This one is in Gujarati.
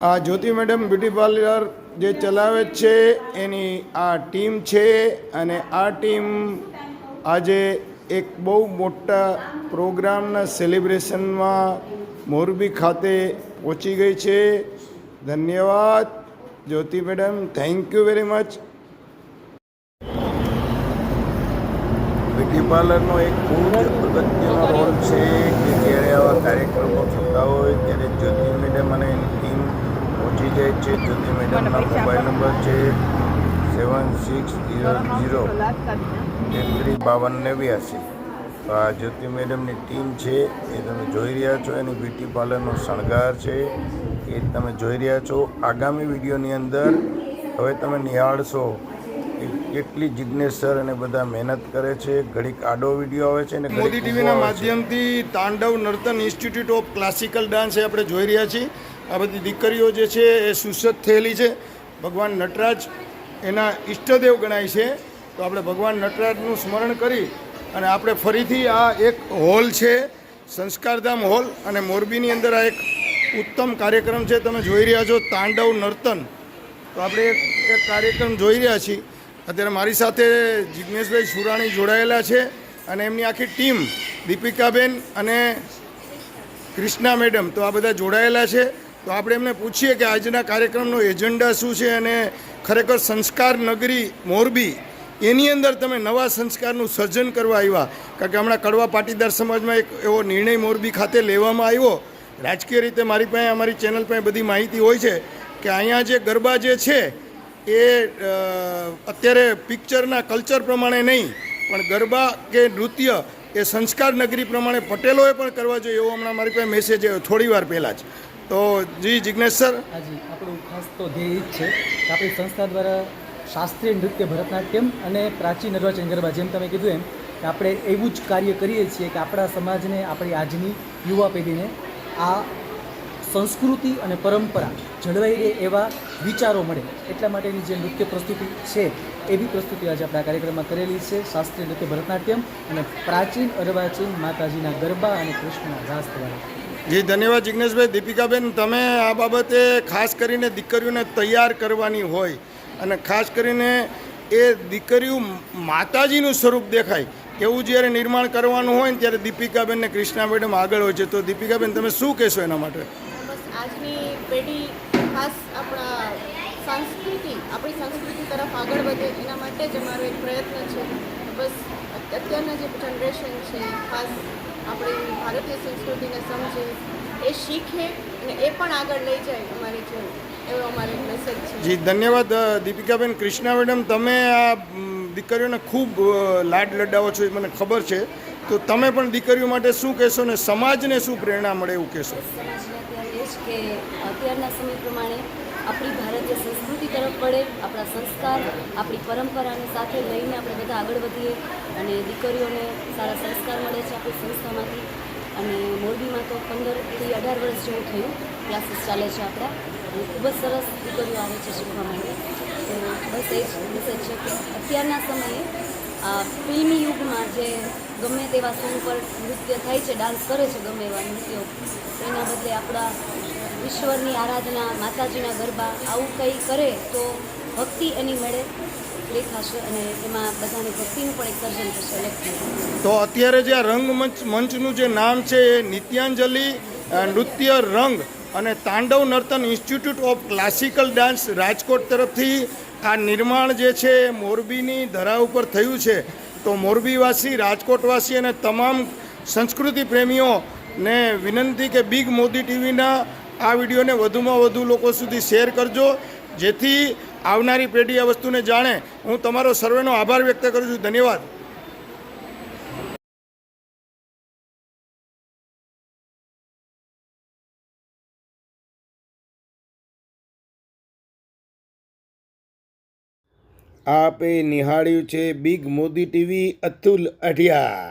આ જ્યોતિ મેડમ બ્યુટી પાર્લર જે ચલાવે છે એની આ ટીમ છે અને આ ટીમ આજે એક બહુ મોટા પ્રોગ્રામના સેલિબ્રેશનમાં મોરબી ખાતે પહોંચી ગઈ છે. ધન્યવાદ Jyoti madam, thank you very much. Beauty પાર્લરનો એક બહુ જ અગત્યનો રોલ છે કે જ્યારે આવા કાર્યક્રમો થતા હોય ત્યારે જ્યોતિ મેડમ અને એની ટીમ પહોંચી જાય છે. જ્યોતિ મેડમના મોબાઈલ નંબર છે 7600335289. તો આ જ્યોતિ મેડમની ટીમ છે એ તમે જોઈ રહ્યા છો. એની બ્યુટી પાર્લરનો શણગાર છે એ તમે જોઈ રહ્યા છો. આગામી વિડીયોની અંદર હવે તમે નિહાળશો કેટલી જિજ્ઞેશ સર અને બધા મહેનત કરે છે. ઘડીક આડો વિડીયો આવે છે ને મોદી ટીવીના માધ્યમથી Tandav Nartan institute of classical dance એ આપણે જોઈ રહ્યા છીએ. આ બધી દીકરીઓ જે છે એ સુસજ્જ થયેલી છે. ભગવાન નટરાજ એના ઈષ્ટદેવ ગણાય છે. તો આપણે ભગવાન નટરાજનું સ્મરણ કરી અને આપણે ફરીથી આ એક હોલ છે સંસ્કારધામ હોલ, અને મોરબીની અંદર આ એક ઉત્તમ કાર્યક્રમ છે. તમે જોઈ રહ્યા છો તાંડવ નર્તન. તો આપણે એક કાર્યક્રમ જોઈ રહ્યા છીએ. અત્યારે મારી સાથે જિજ્ઞેશભાઈ સુરાણી જોડાયેલા છે અને એમની આખી ટીમ દીપિકાબેન અને કૃષ્ણા મેડમ, તો આ બધા જોડાયેલા છે. તો આપણે એમને પૂછીએ કે આજના કાર્યક્રમનો એજન્ડા શું છે અને ખરેખર સંસ્કાર નગરી મોરબી એની અંદર તમે નવા સંસ્કારનું સર્જન કરવા આવ્યા. કારણ કે હમણાં કડવા પાટીદાર સમાજમાં એક એવો નિર્ણય મોરબી ખાતે લેવામાં આવ્યો. રાજકીય રીતે મારી પાસે, અમારી ચેનલ પાસે બધી માહિતી હોય છે કે અહીંયા જે ગરબા જે છે એ અત્યારે પિક્ચરના કલ્ચર પ્રમાણે નહીં, પણ ગરબા કે નૃત્ય એ સંસ્કાર નગરી પ્રમાણે પટેલોએ પણ કરવા જોઈએ એવો હમણાં મારી પાસે મેસેજ આવ્યો થોડી વાર પહેલાં જ. તો જી જિજ્ઞેશ સર. હાજી, આપણું ખાસ તો ધ્યેય જ છે કે આપણી સંસ્થા દ્વારા શાસ્ત્રીય નૃત્ય ભરતનાટ્યમ અને પ્રાચીન અર્વાચીન ગરબા, જેમ તમે કીધું એમ, કે આપણે એવું જ કાર્ય કરીએ છીએ કે આપણા સમાજને, આપણી આજની યુવા પેઢીને આ સંસ્કૃતિ અને પરંપરા જળવાઈ રહે એવા વિચારો મળે એટલા માટેની જે નૃત્ય પ્રસ્તુતિ છે એવી પ્રસ્તુતિ આજે આપણે આ કાર્યક્રમમાં કરેલી છે. શાસ્ત્રીય નૃત્ય ભરતનાટ્યમ અને પ્રાચીન અર્વાચીન માતાજીના ગરબા અને કૃષ્ણના રાસ દ્વારા. જી ધન્યવાદ જિજ્ઞેશભાઈ. દીપિકાબેન, તમે આ બાબતે ખાસ કરીને દીકરીઓને તૈયાર કરવાની હોય અને ખાસ કરીને એ દીકરીઓ માતાજીનું સ્વરૂપ દેખાય એવું જ્યારે નિર્માણ કરવાનું હોય ને ત્યારે દીપિકાબેન ને કૃષ્ણા મેડમ આગળ હોય છે. તો દીપિકાબેન, તમે શું કહેશો એના માટે? આજની પેઢી ખાસ આપણી સંસ્કૃતિ તરફ આગળ વધે એના માટે જ અમારો એક પ્રયત્ન છે. બસ અત્યારના જે જનરેશન છે ખાસ આપણી ભારતીય સંસ્કૃતિને સમજે, એ શીખે અને એ પણ આગળ લઈ જાય અમારી જેમ, એવો અમારો એક મેસેજ છે. જી ધન્યવાદ દીપિકાબેન. કૃષ્ણા મેડમ, તમે આ દીકરીઓને ખૂબ લાડ લડાવો છો એ મને ખબર છે. તો તમે પણ દીકરીઓ માટે શું કહેશો ને સમાજને શું પ્રેરણા મળે એવું કહેશો? કે અત્યારના સમય પ્રમાણે આપણી ભારતીય સંસ્કૃતિ તરફ વળે, આપણા સંસ્કાર, આપણી પરંપરાને સાથે લઈને આપણે બધા આગળ વધીએ અને દીકરીઓને સારા સંસ્કાર મળે છે આપણી સંસ્થામાંથી. અને મોરબીમાં તો 15થી 18 વર્ષ જેવું થયું ક્લાસીસ ચાલે છે આપણા, અને ખૂબ જ સરસ દીકરીઓ આવે છે શીખવા માટે. તો બસ એ જ મેસેજ છે કે અત્યારના સમયે આ ફિલ્મી યુગમાં જે ગમે તેવા સોંગ પર નૃત્ય થાય છે, ડાન્સ કરે છે ગમે એવા નૃત્યો, એના બદલે આપણા ઈશ્વરની આરાધના, માતાજીના ગરબા આવું કંઈ કરે તો ભક્તિ એની મેળે દેખાશે અને એમાં બધાની ભક્તિનું પણ એક સર્જન થશે. તો અત્યારે જે આ મંચનું જે નામ છે એ નિત્યાંજલિ નૃત્ય રંગ અને Tandav Nartan institute of classical dance Rajkot તરફથી આ નિર્માણ જે છે મોરબીની ધરા ઉપર થયું છે. તો મોરબીવાસી, રાજકોટવાસી અને તમામ સંસ્કૃતિ પ્રેમીઓને વિનંતી કે બિગ મોદી ટીવીના આ વિડીયોને વધુમાં વધુ લોકો સુધી શેર કરજો, જેથી આવનારી પેઢી આ વસ્તુને જાણે. હું તમારો સર્વેનો આભાર વ્યક્ત કરું છું. ધન્યવાદ. આપે નિહાળ્યું છે બિગ મોદી ટીવી, અતુલ અઢિયા.